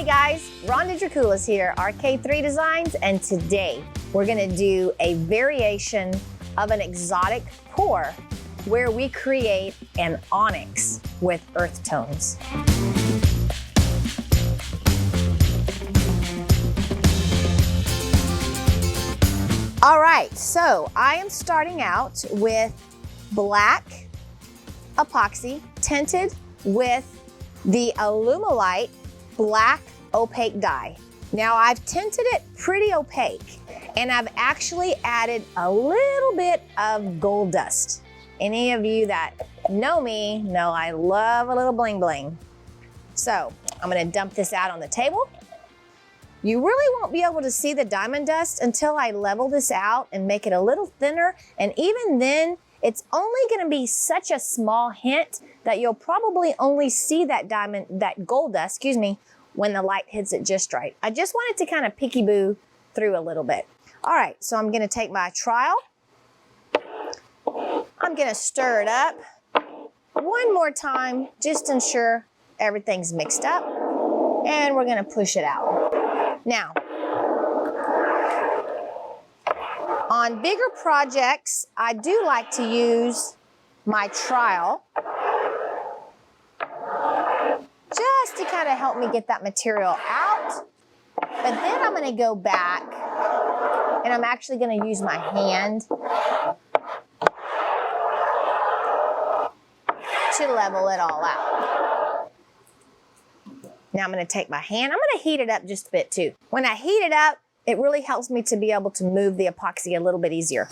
guys, Rhonda Draculis here, RK3 Designs, and today we're gonna do a variation of an exotic pour where we create an onyx with earth tones. All right, so I am starting out with black epoxy tinted with the Alumilite black opaque dye. Now I've tinted it pretty opaque and I've actually added a little bit of gold dust. Any of you that know me know I love a little bling bling. So I'm gonna dump this out on the table. You really won't be able to see the diamond dust until I level this out and make it a little thinner, and even then it's only gonna be such a small hint that you'll probably only see that gold dust, when the light hits it just right. I just wanted to kind of peekaboo through a little bit. All right, so I'm gonna take my trowel. I'm gonna stir it up one more time, just to ensure everything's mixed up, and we're gonna push it out. Now, on bigger projects, I do like to use my trowel just to kind of help me get that material out. But then I'm gonna go back and I'm actually gonna use my hand to level it all out. Now I'm gonna take my hand, I'm gonna heat it up just a bit too. When I heat it up, it really helps me to be able to move the epoxy a little bit easier.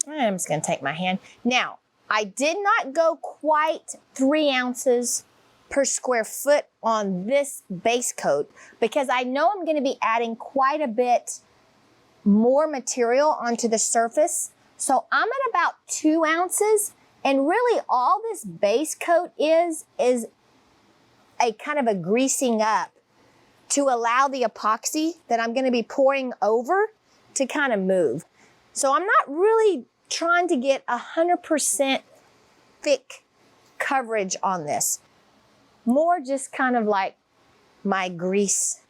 I'm just gonna take my hand. Now, I did not go quite 3 ounces per square foot on this base coat because I know I'm gonna be adding quite a bit more material onto the surface. So I'm at about 2 ounces, and really all this base coat is a kind of a greasing up to allow the epoxy that I'm gonna be pouring over to kind of move. So I'm not really trying to get 100% thick coverage on this. More just kind of like my grease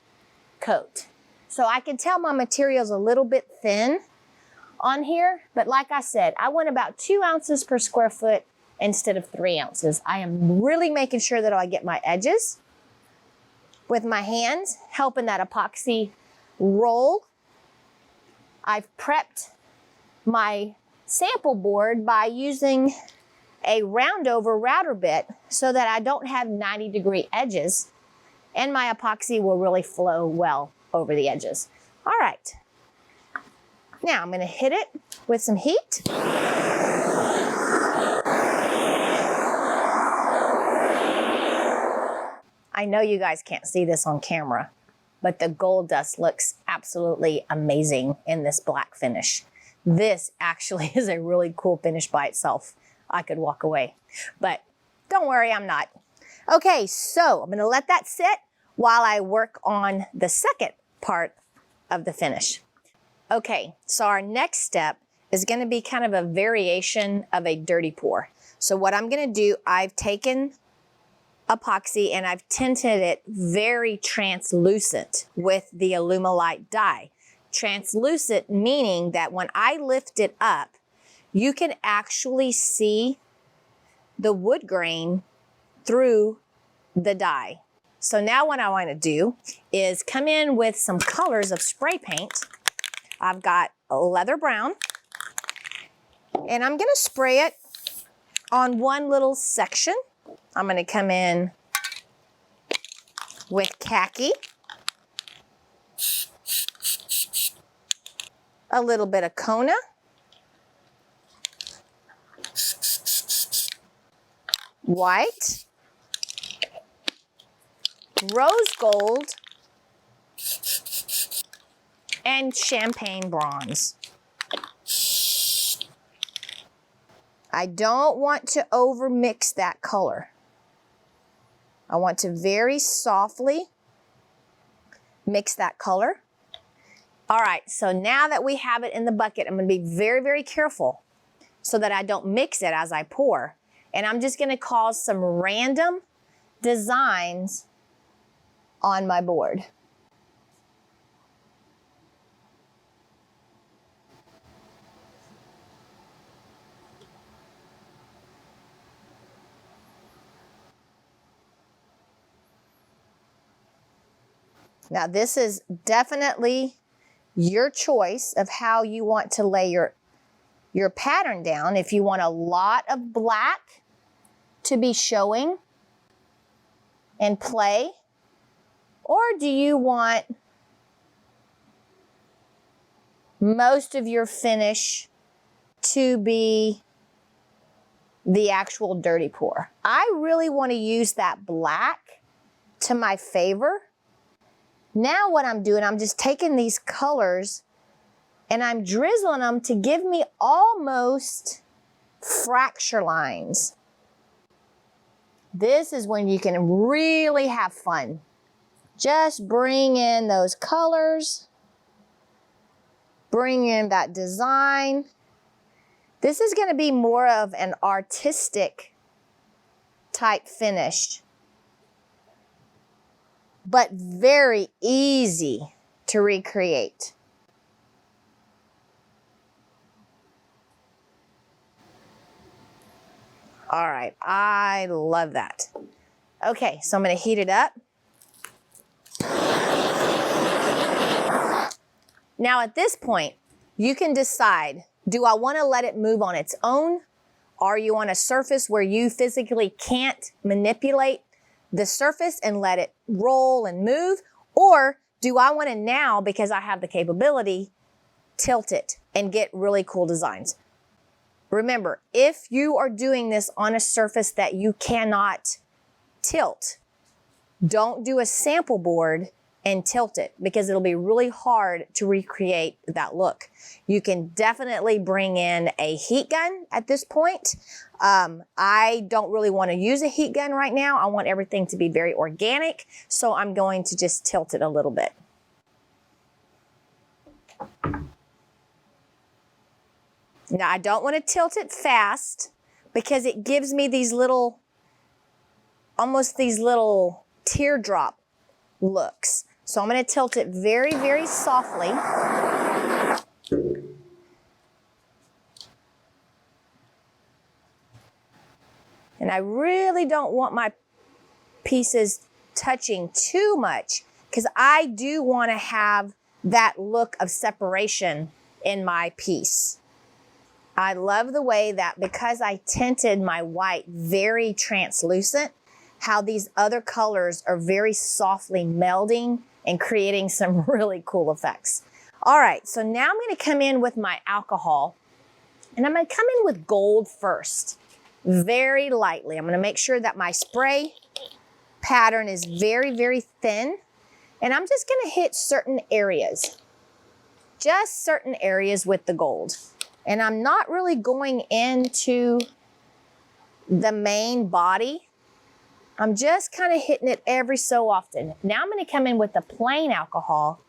coat. So I can tell my material's a little bit thin on here, but like I said, I went about 2 ounces per square foot instead of 3 ounces. I am really making sure that I get my edges with my hands, helping that epoxy roll. I've prepped my sample board by using a round over router bit so that I don't have 90-degree edges, and my epoxy will really flow well over the edges. All right, now I'm gonna hit it with some heat. I know you guys can't see this on camera, but the gold dust looks absolutely amazing in this black finish. This actually is a really cool finish by itself. I could walk away, but don't worry, I'm not. Okay, so I'm gonna let that sit while I work on the second part of the finish. Okay, so our next step is gonna be kind of a variation of a dirty pour. So what I'm gonna do, I've taken epoxy and I've tinted it very translucent with the Alumilite dye. Translucent meaning that when I lift it up, you can actually see the wood grain through the dye. So now what I want to do is come in with some colors of spray paint. I've got a leather brown, and I'm going to spray it on one little section. I'm going to come in with khaki, a little bit of Kona, white, rose gold, and champagne bronze. I don't want to over mix that color. I want to very softly mix that color. All right, so now that we have it in the bucket, I'm gonna be very, very careful so that I don't mix it as I pour. And I'm just gonna cause some random designs on my board. Now this is definitely your choice of how you want to lay your pattern down. If you want a lot of black to be showing and play, or do you want most of your finish to be the actual dirty pour? I really want to use that black to my favor. Now what I'm doing, I'm just taking these colors and I'm drizzling them to give me almost fracture lines. This is when you can really have fun. Just bring in those colors, bring in that design. This is going to be more of an artistic type finish, but very easy to recreate. All right, I love that. Okay, so I'm gonna heat it up. Now at this point, you can decide, do I wanna let it move on its own? Are you on a surface where you physically can't manipulate the surface and let it roll and move? Or do I wanna now, because I have the capability, tilt it and get really cool designs? Remember, if you are doing this on a surface that you cannot tilt, don't do a sample board and tilt it, because it'll be really hard to recreate that look. You can definitely bring in a heat gun at this point. I don't really want to use a heat gun right now. I want everything to be very organic, so I'm going to just tilt it a little bit. Now, I don't want to tilt it fast because it gives me these little, almost these little teardrop looks. So I'm going to tilt it very, very softly. And I really don't want my pieces touching too much, because I do want to have that look of separation in my piece. I love the way that, because I tinted my white very translucent, how these other colors are very softly melding and creating some really cool effects. All right, so now I'm gonna come in with my alcohol, and I'm gonna come in with gold first, very lightly. I'm gonna make sure that my spray pattern is very, very thin, and I'm just gonna hit certain areas, just certain areas with the gold. And I'm not really going into the main body. I'm just kind of hitting it every so often. Now I'm going to come in with the plain alcohol,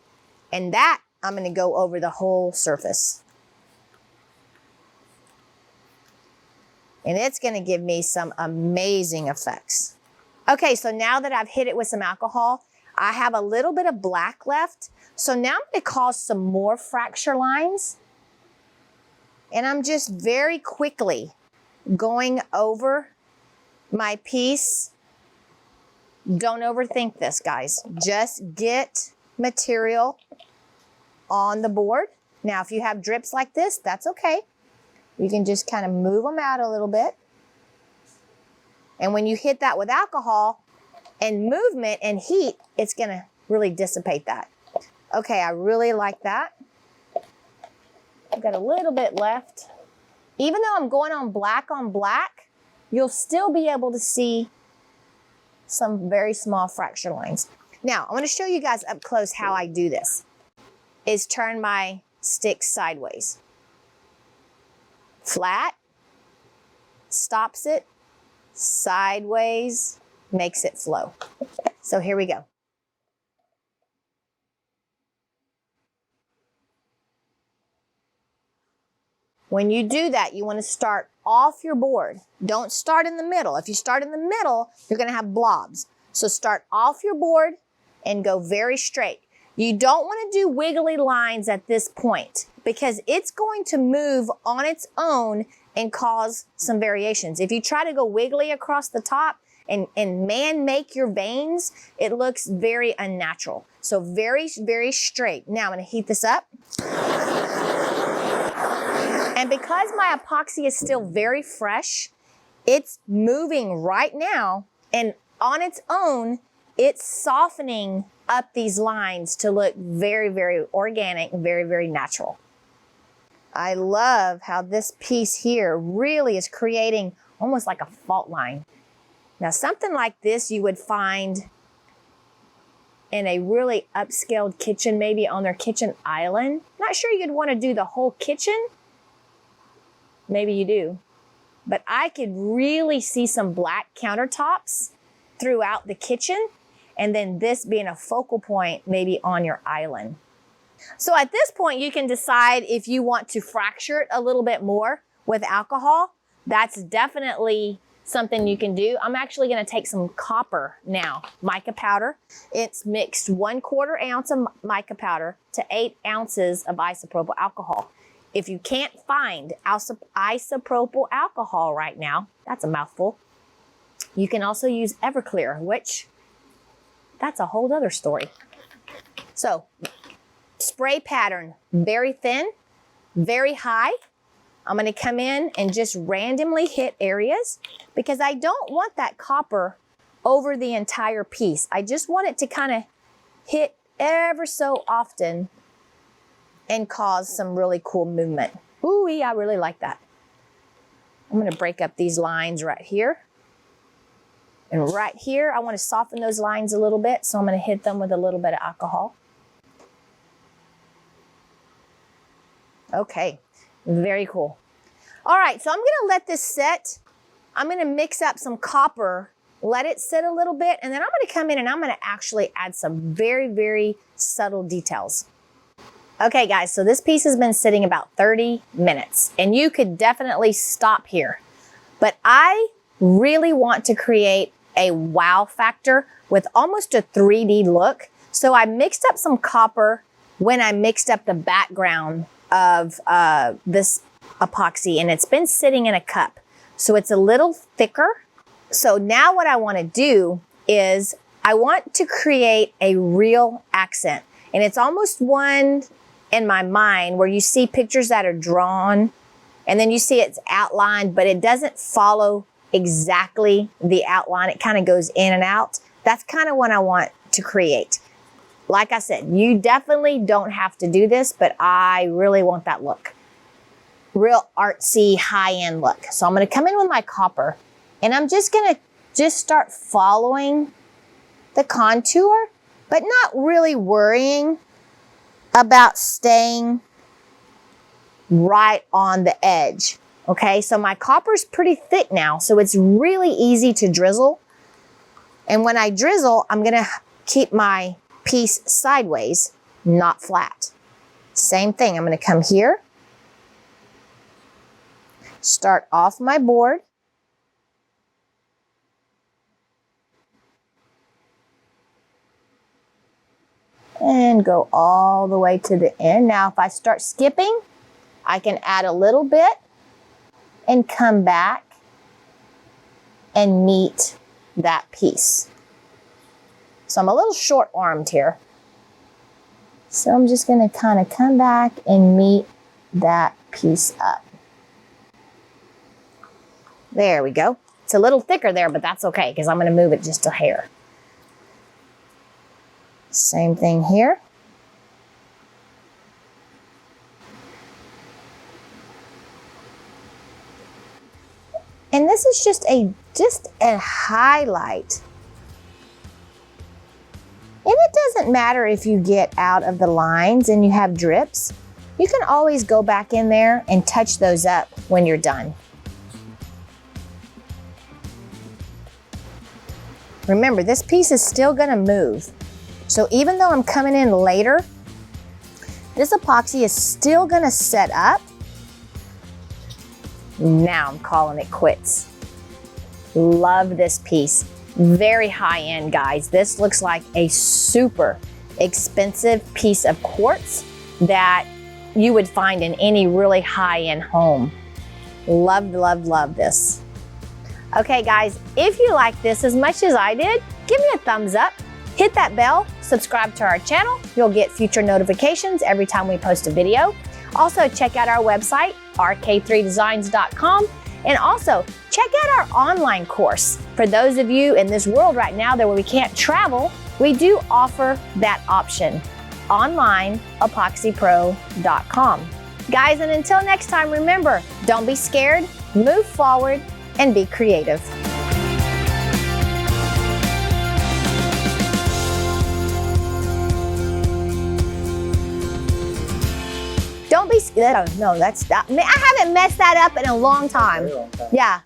and that I'm going to go over the whole surface. And it's going to give me some amazing effects. Okay, so now that I've hit it with some alcohol, I have a little bit of black left. So now I'm going to cause some more fracture lines. And I'm just very quickly going over my piece. Don't overthink this, guys. Just get material on the board. Now, if you have drips like this, that's okay. You can just kind of move them out a little bit. And when you hit that with alcohol and movement and heat, it's gonna really dissipate that. Okay, I really like that. I've got a little bit left. Even though I'm going on black, you'll still be able to see some very small fracture lines. Now, I want to show you guys up close how I do this. Is turn my stick sideways. Flat, stops it, sideways, makes it flow. So here we go. When you do that, you want to start off your board. Don't start in the middle. If you start in the middle, you're gonna have blobs. So start off your board and go very straight. You don't wanna do wiggly lines at this point because it's going to move on its own and cause some variations. If you try to go wiggly across the top and man-make your veins, it looks very unnatural. So very, very straight. Now I'm gonna heat this up. And because my epoxy is still very fresh, it's moving right now, and on its own, it's softening up these lines to look very, very organic, very, very natural. I love how this piece here really is creating almost like a fault line. Now, something like this you would find in a really upscaled kitchen, maybe on their kitchen island. Not sure you'd want to do the whole kitchen. Maybe you do. But I could really see some black countertops throughout the kitchen, and then this being a focal point maybe on your island. So at this point, you can decide if you want to fracture it a little bit more with alcohol. That's definitely something you can do. I'm actually gonna take some copper now, mica powder. It's mixed 1/4 ounce of mica powder to 8 ounces of isopropyl alcohol. If you can't find isopropyl alcohol right now, that's a mouthful, you can also use Everclear, which that's a whole other story. So, spray pattern, very thin, very high. I'm gonna come in and just randomly hit areas because I don't want that copper over the entire piece. I just want it to kind of hit ever so often and cause some really cool movement. Ooh, I really like that. I'm gonna break up these lines right here. And right here, I wanna soften those lines a little bit, so I'm gonna hit them with a little bit of alcohol. Okay, very cool. All right, so I'm gonna let this sit. I'm gonna mix up some copper, let it sit a little bit, and then I'm gonna come in and I'm gonna actually add some very, very subtle details. Okay guys, so this piece has been sitting about 30 minutes, and you could definitely stop here. But I really want to create a wow factor with almost a 3D look. So I mixed up some copper when I mixed up the background of this epoxy, and it's been sitting in a cup. So it's a little thicker. So now what I want to do is I want to create a real accent. And it's almost one in my mind where you see pictures that are drawn and then you see it's outlined, but it doesn't follow exactly the outline. It kind of goes in and out. That's kind of what I want to create. Like I said, you definitely don't have to do this, but I really want that look. Real artsy, high-end look. So I'm gonna come in with my copper and I'm just gonna start following the contour, but not really worrying about staying right on the edge. Okay, so my copper's pretty thick now, so it's really easy to drizzle. And when I drizzle, I'm gonna keep my piece sideways, not flat. Same thing, I'm gonna come here, start off my board, and go all the way to the end. Now, if I start skipping, I can add a little bit and come back and meet that piece. So I'm a little short-armed here. So I'm just gonna kind of come back and meet that piece up. There we go. It's a little thicker there, but that's okay because I'm gonna move it just a hair. Same thing here. And this is just a highlight. And it doesn't matter if you get out of the lines and you have drips. You can always go back in there and touch those up when you're done. Remember, this piece is still gonna move. So even though I'm coming in later, this epoxy is still gonna set up Now I'm calling it quits. Love this piece. Very high end, guys. This looks like a super expensive piece of quartz that you would find in any really high end home. Love, love, love this. Okay, guys, if you like this as much as I did, give me a thumbs up. Hit that bell, subscribe to our channel. You'll get future notifications every time we post a video. Also, check out our website, RK3Designs.com. And also, check out our online course. For those of you in this world right now that we can't travel, we do offer that option. Online, epoxypro.com. Guys, and until next time, remember, don't be scared, move forward, and be creative. Don't be scared. No, that's not. I haven't messed that up in a long time. Yeah.